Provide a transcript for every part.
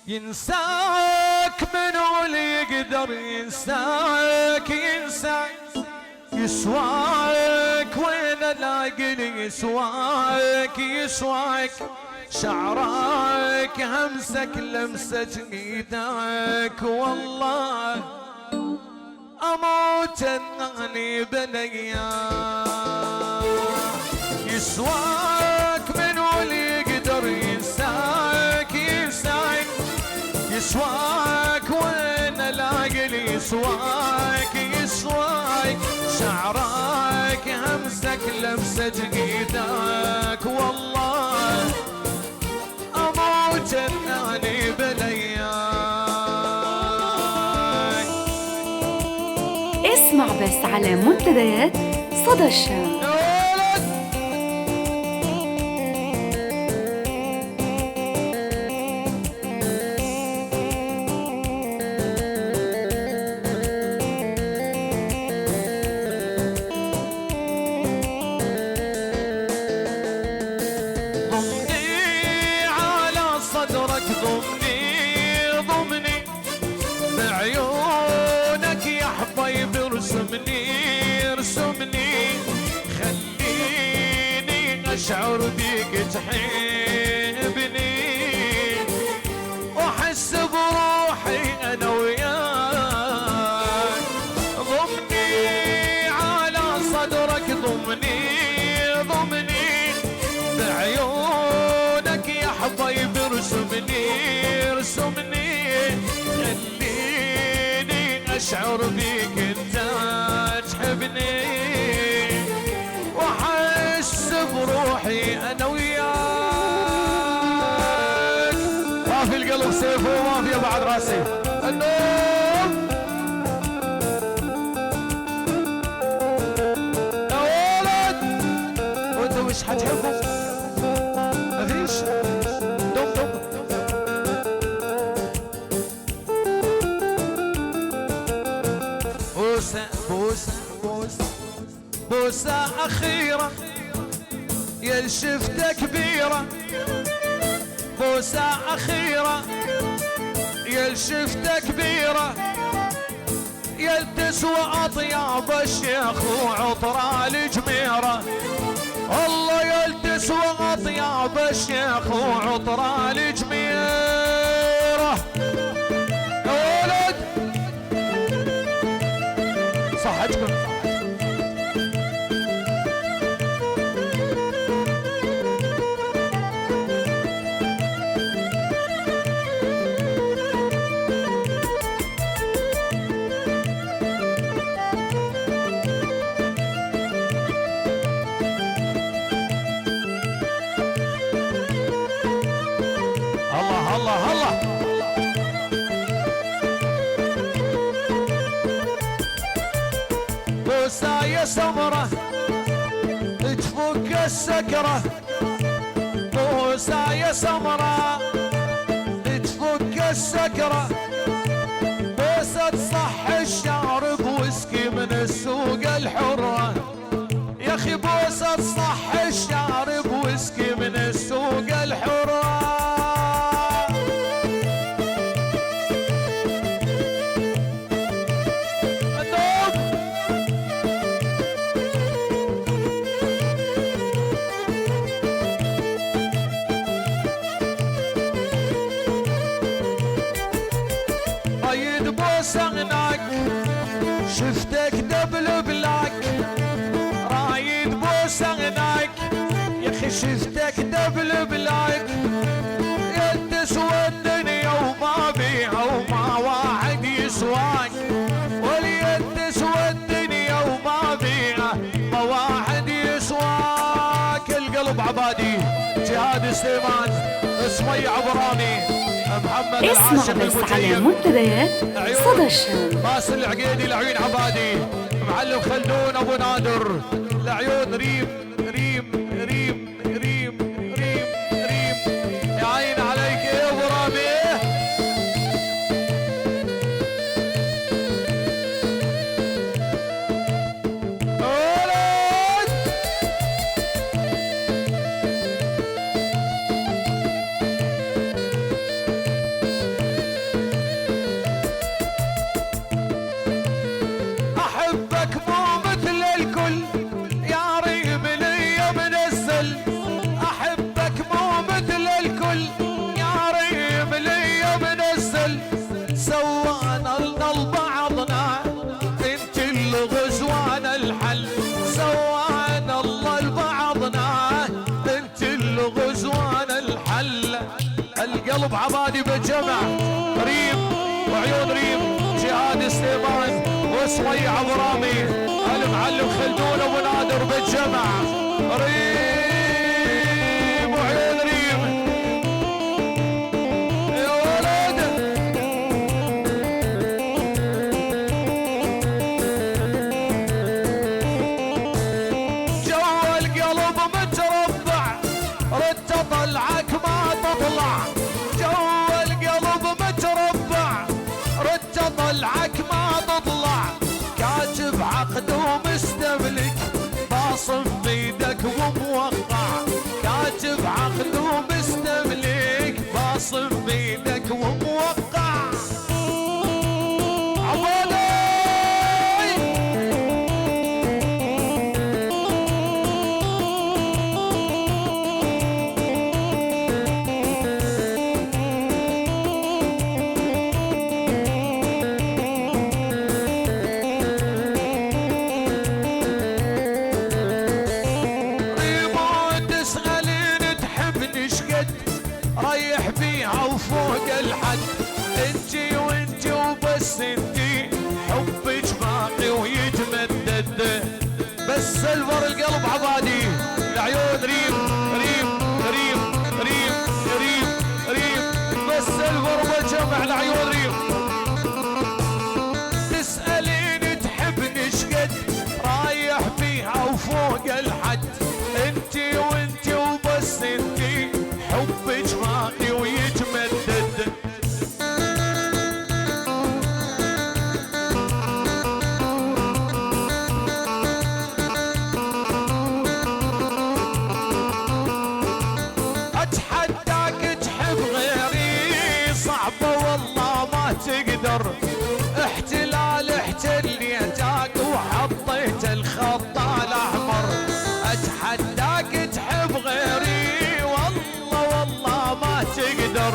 ينساك منو اللي يقدر ينساك، ينساك يسواك وين الاقي يسواك، يسواك شعرك همسك لمسة ايدك، والله اموت انني بالايام. يسواك منو اللي يقدر ينساك، ينساك يسواك وين الاقي يسواك، يسواك شعرك همسك لمسة ايدك، والله اموت انني بالايام. اسمع بس على منتديات صدى الشام. اشعر بيك تحبني واحس بروحي انا وياك، ضمني على صدرك ضمني، ضمني بعيونك يا حبيب ارسمني، ارسمني خليني اشعر بيك انت تحبني بروحي انا وياك. ما في القلب سيف وما في بعد راسي النوم يا ولد، وانت وش حتحبه؟ مفيش دم دم. بوسه بوسه بوسه بوسه اخيره يا شفته كبيرة، بوسة أخيرة يا شفته كبيرة، يا تسوى أطياب الشيخ وعطر الجميرة، الله يا تسوى أطياب الشيخ وعطر الجميرة. يا ولد صحتكم الله الله. بوسة يا سمرة تفك السكرة، بوسة يا سمرة تفك السكرة، بوسة تصح الشعر بوسكي من السوق الحرة، يا اخي بوسة تصح الشعر بوسكي من السوق الحرة. شفتك دبل بلاك رايد بوسه هناك، يا اخي شفتك دبل بلاك، يا تسوى الدنيا وما بيها وما واحد يسواك، ولي تسوى الدنيا وما بيها ما واحد يسواك. القلب عبادي جهاد سليمان اسمي عبراني محمد اسمع بس على منتديات صدى الشام. باسل العقيدي العيون عبادي، معلم خلدون ابو نادر العيون ريم ريم ريم ريم ريم ريم، يا عين عليك يا ابو رامي. عبادي بالجمع، ريم وعيون ريم، جهاد سليمان وسميع ابو رامي، المعلم خلدون ابو نادر بالجمع، ريم وعيون ريم يا ولد. جو القلب متربع رد طلعك ما تطلع، جو القلب متربع رد طلعك ما تطلع، كاتب عقد ومستملك باصم بيدك وموقع، كاتب عقد ومستملك باصم بيدك وموقع. عبالي رايح بيها وفوق الحد، انتي وانتي وبس انتي، حبك باقي ويتمدد، بس سلفر القلب عبادي، العيون ريم ريم ريم ريم ريم ريم، بس سلفر بالجمع العيون ريم. تسألين تحبني شقد، رايح بيها وفوق الحد، انتي وانتي وبس انتي، حبك باقي ويتمدد. اتحداك تحب غيري صعبة والله ما تقدر، احتلال احتليتك وحطيت الخط الاحمر، اتحداك تحب غيري ما تقدر،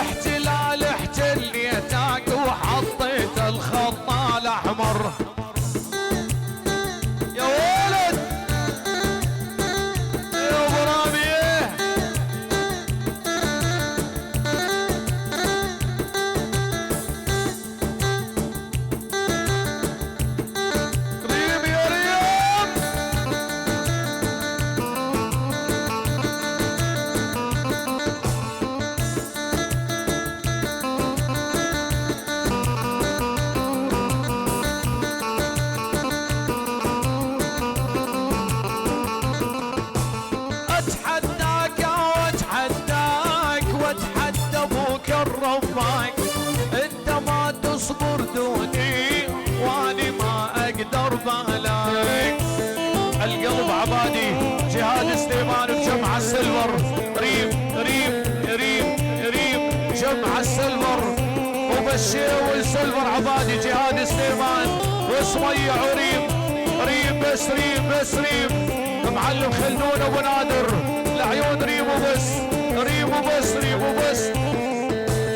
احتلال احتليتك وحطيت الخط الاحمر. يا ولد يا ابو رامي ريم يا ريم. الرفاق انت ما تصبر دوني واني ما اقدر بغلاك. القلب عبادي جهاد سليمان بجمع السلفر، ريم ريم ريم ريم جمع السلفر وبشير والسلفر عبادي جهاد سليمان وسميع وريم ريم بس ريم بس ريم معلم خلدون ابو نادر العيون ريم وبس ريم وبس ريم وبس.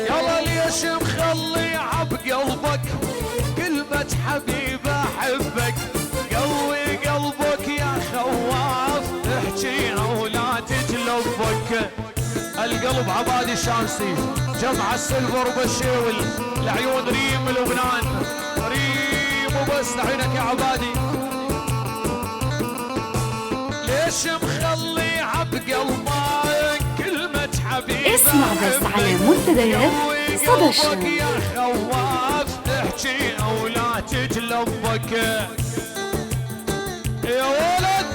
يلا ليش مخلي عبقلبك كلمة حبيب احبك، قوي قلبك يا خواف احكيها ولا تجلبك. القلب عبادي الشامسي جمع السلفر وبشيول العيون ريم لبنان ريم وبس لعينك يا عبادي. ليش مخلي عبقلبك كلمة حبيب اسمع بس على منتديات صدى الشام. يا خواف احكيها ولا تجلبك يا ولد.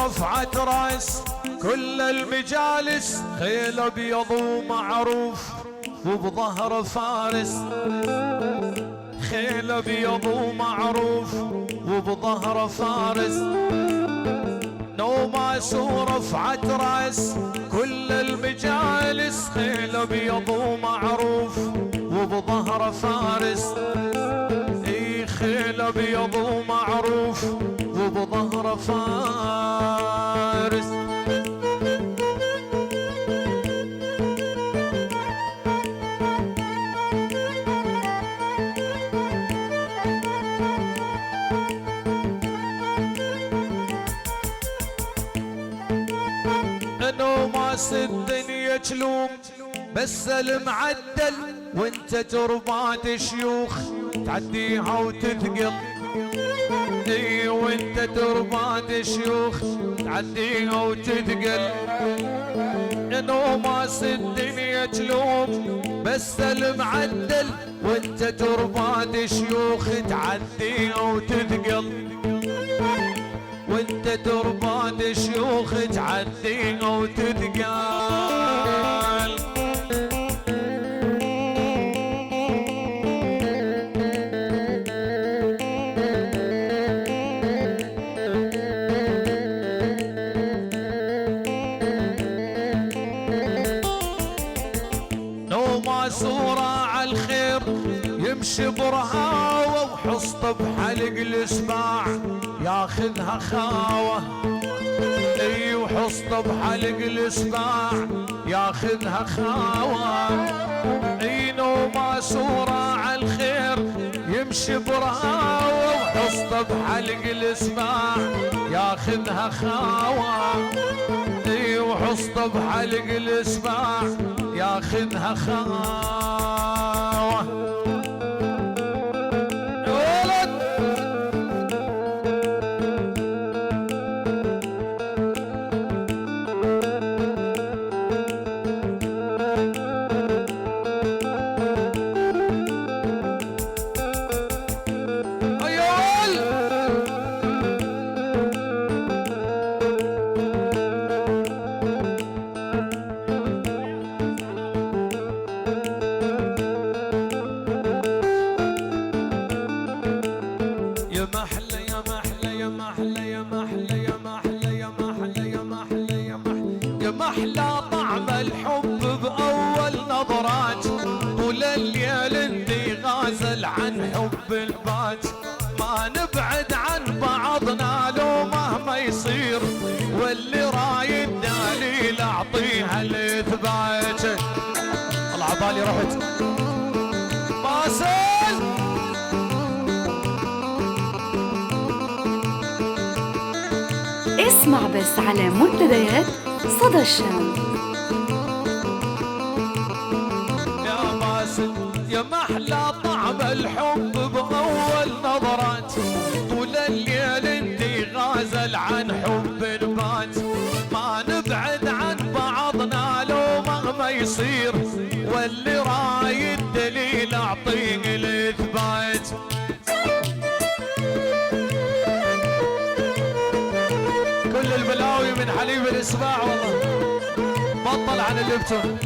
رفعت راس كل المجالس، خيل ابيض ومعروف وبظهر فارس، خيل ابيض ومعروف وبظهر فارس. نوماس ورفعت راس كل المجالس، خيل ابيض ومعروف وبظهر فارس، اي خيل ابيض ومعروف وبظهر فارس. نوماس الدنيا تلوم بس المعدل، وانت تربات شيوخ تعديها وتثقل، اي وانت تربات شيوخ تعديها وتثقل. نوماس الدنيا تلوم بس المعدل، وانت تربات شيوخ تعديها وتثقل، وانت ترباد شيوخ تعديها وتثقل. نوماس وراعى الخير يمشي برهاوة، وحصته بحلق الاسباع ياخذها خاوة، اي وحصته بحلق الاسباع ياخذها خاوة. اي نوماس وراعى الخير يمشي برهاوة، وحصته بحلق الاسباع ياخذها خاوة، اي وحصته بحلق الاسباع ياخذها خاوة. محلى طعم الحب بأول نظرات، طول الليل انتي غازل عن حب البات، ما نبعد عن بعضنا لو مهما يصير، واللي رايد دليل اعطيها الاثبات. الله عبالي رحت باسل اسمع بس على منتديات صدى الشام. يا باسل يا محلى طعم الحب بأول نظرات، طول الليل انتي غازل عن حب البات، ما نبعد عن بعضنا لو مهما يصير، واللي رايد دليل اعطيه الاثبات. كل البلاوي من حليب الاسباع والله بطل عن اللبتون،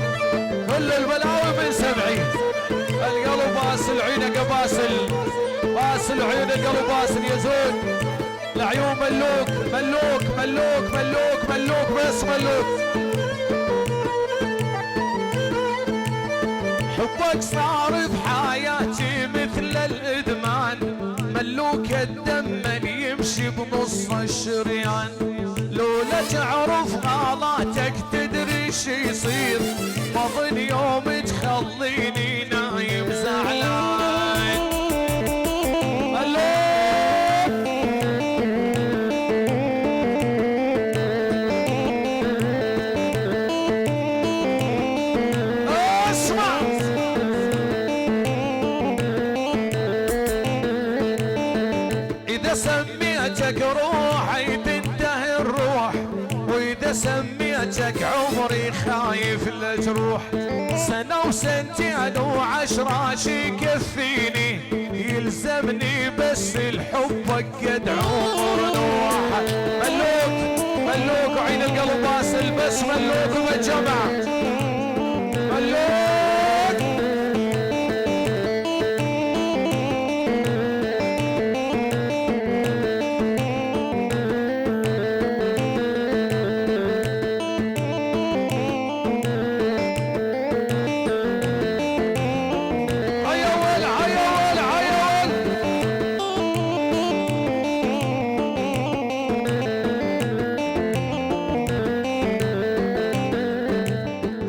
كل البلاوي من سبعي. القلب باسل عينك باسل، باسل عينك قلب باسل يا زود. العيون ملوك ملوك ملوك ملوك ملوك بس ملوك. حبك صار بحياتي مثل الادمان، ملوك الدم من يمشي بنص الشريان، لولا تعرف غلاتك تدري شي يصير، بظن يوم تخليني نايم زعلان. اسمع اذا سميتك روحي تنتهي الروح، واذا سميتك عمري خايف لا تروح، سنة وسنتين وعشرة شي يكفيني، يلزمني بس الحبك قد عمر نوح. ملوك القلب باسل بس ملوك ومجمع ملوك.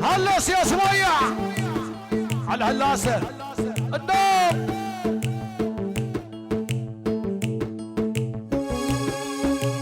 هلس يا سميع على الهلاسه النوم